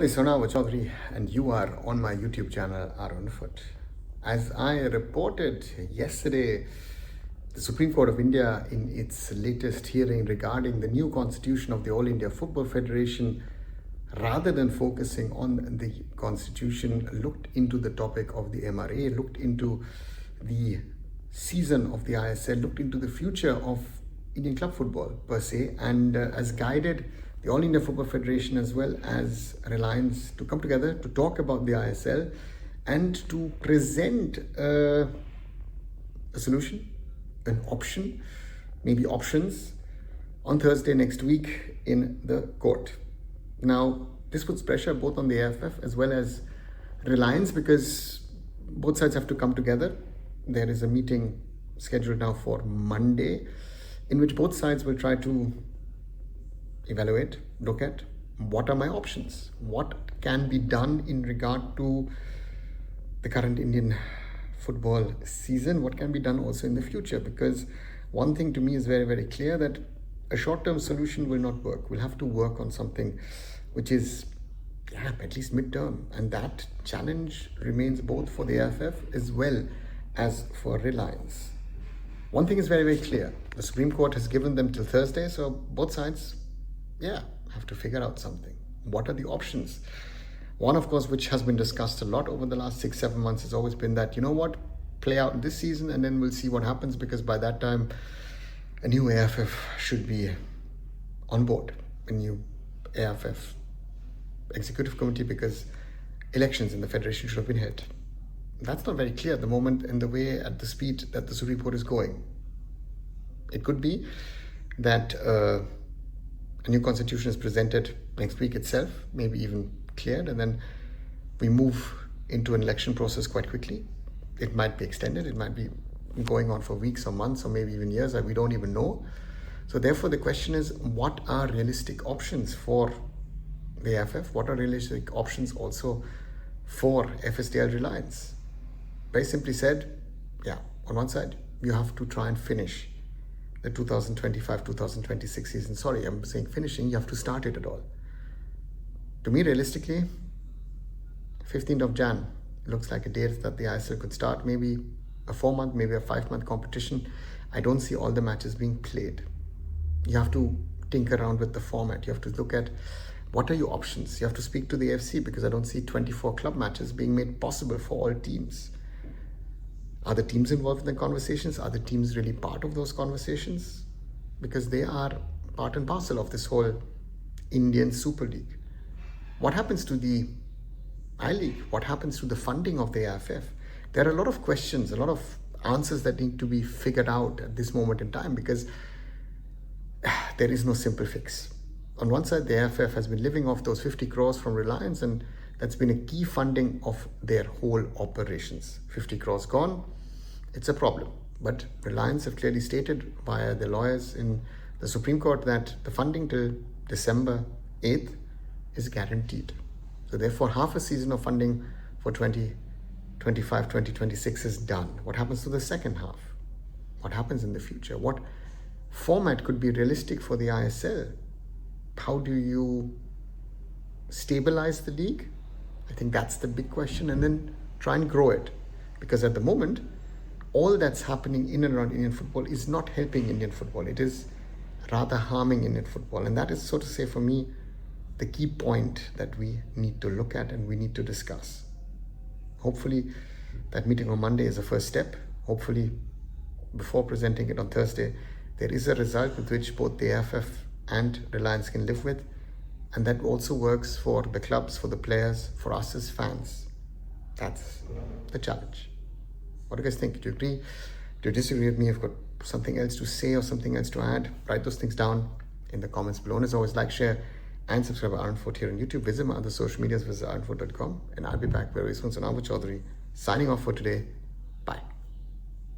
this is Arunava Chaudhuri and you are on my YouTube channel Arunfoot. As I reported yesterday, the Supreme Court of India in its latest hearing regarding the new constitution of the All India Football Federation, rather than focusing on the constitution, looked into the topic of the MRA, looked into the season of the ISL, looked into the future of Indian club football per se, and has guided the All India Football Federation as well as Reliance to come together to talk about the ISL and to present a solution, an option, maybe options on Thursday next week in the court. Now, this puts pressure both on the AIFF as well as Reliance because both sides have to come together. There is a meeting scheduled now for Monday in which both sides will try to evaluate, look at what are my options, what can be done in regard to the current Indian football season, what can be done also in the future, because one thing to me is very, very clear that a short-term solution will not work. We'll have to work on something which is at least mid-term, and that challenge remains both for the AIFF as well as for Reliance. One thing is very, very clear. The Supreme Court has given them till Thursday, so both sides have to figure out something. What are the options? One, of course, which has been discussed a lot over the last 6-7 months has always been that, play out this season and then we'll see what happens, because by that time, a new AIFF should be on board, a new AIFF executive committee, because elections in the federation should have been held. That's not very clear at the moment in the way, at the speed that the Supreme Court is going. It could be that a new constitution is presented next week itself, maybe even cleared, and then we move into an election process quite quickly. It might be extended, it might be going on for weeks or months or maybe even years, we don't even know. So therefore the question is, what are realistic options for the AIFF? What are realistic options also for FSDL Reliance? Very simply said, on one side, you have to try and finish the 2025-2026 season. Sorry, I'm saying finishing, you have to start it at all. To me, realistically, 15th of Jan looks like a date that the ISL could start, maybe a 4-month, maybe a 5-month competition. I don't see all the matches being played. You have to tinker around with the format. You have to look at what are your options. You have to speak to the AFC, because I don't see 24 club matches being made possible for all teams. Are the teams involved in the conversations? Are the teams really part of those conversations? Because they are part and parcel of this whole Indian Super League. What happens to the I-League? What happens to the funding of the AIFF? There are a lot of questions, a lot of answers that need to be figured out at this moment in time, because there is no simple fix. On one side, the AIFF has been living off those 50 crores from Reliance, and that's been a key funding of their whole operations. 50 crores gone, it's a problem. But Reliance have clearly stated via the lawyers in the Supreme Court that the funding till December 8th is guaranteed. So therefore, half a season of funding for 2025-2026 is done. What happens to the second half? What happens in the future? What format could be realistic for the ISL? How do you stabilize the league? I think that's the big question, and then try and grow it. Because at the moment, all that's happening in and around Indian football is not helping Indian football. It is rather harming Indian football. And that is, so to say, for me, the key point that we need to look at and we need to discuss. Hopefully, that meeting on Monday is a first step. Hopefully, before presenting it on Thursday, there is a result with which both the AIFF and Reliance can live with. And that also works for the clubs, for the players, for us as fans. That's the challenge. What do you guys think? Do you agree? Do you disagree with me? If you've got something else to say or something else to add, write those things down in the comments below. And as always, like, share, and subscribe to Arunfoot here on YouTube. Visit my other social medias, visit arunfoot.com. And I'll be back very soon. So Arunava Chaudhuri signing off for today.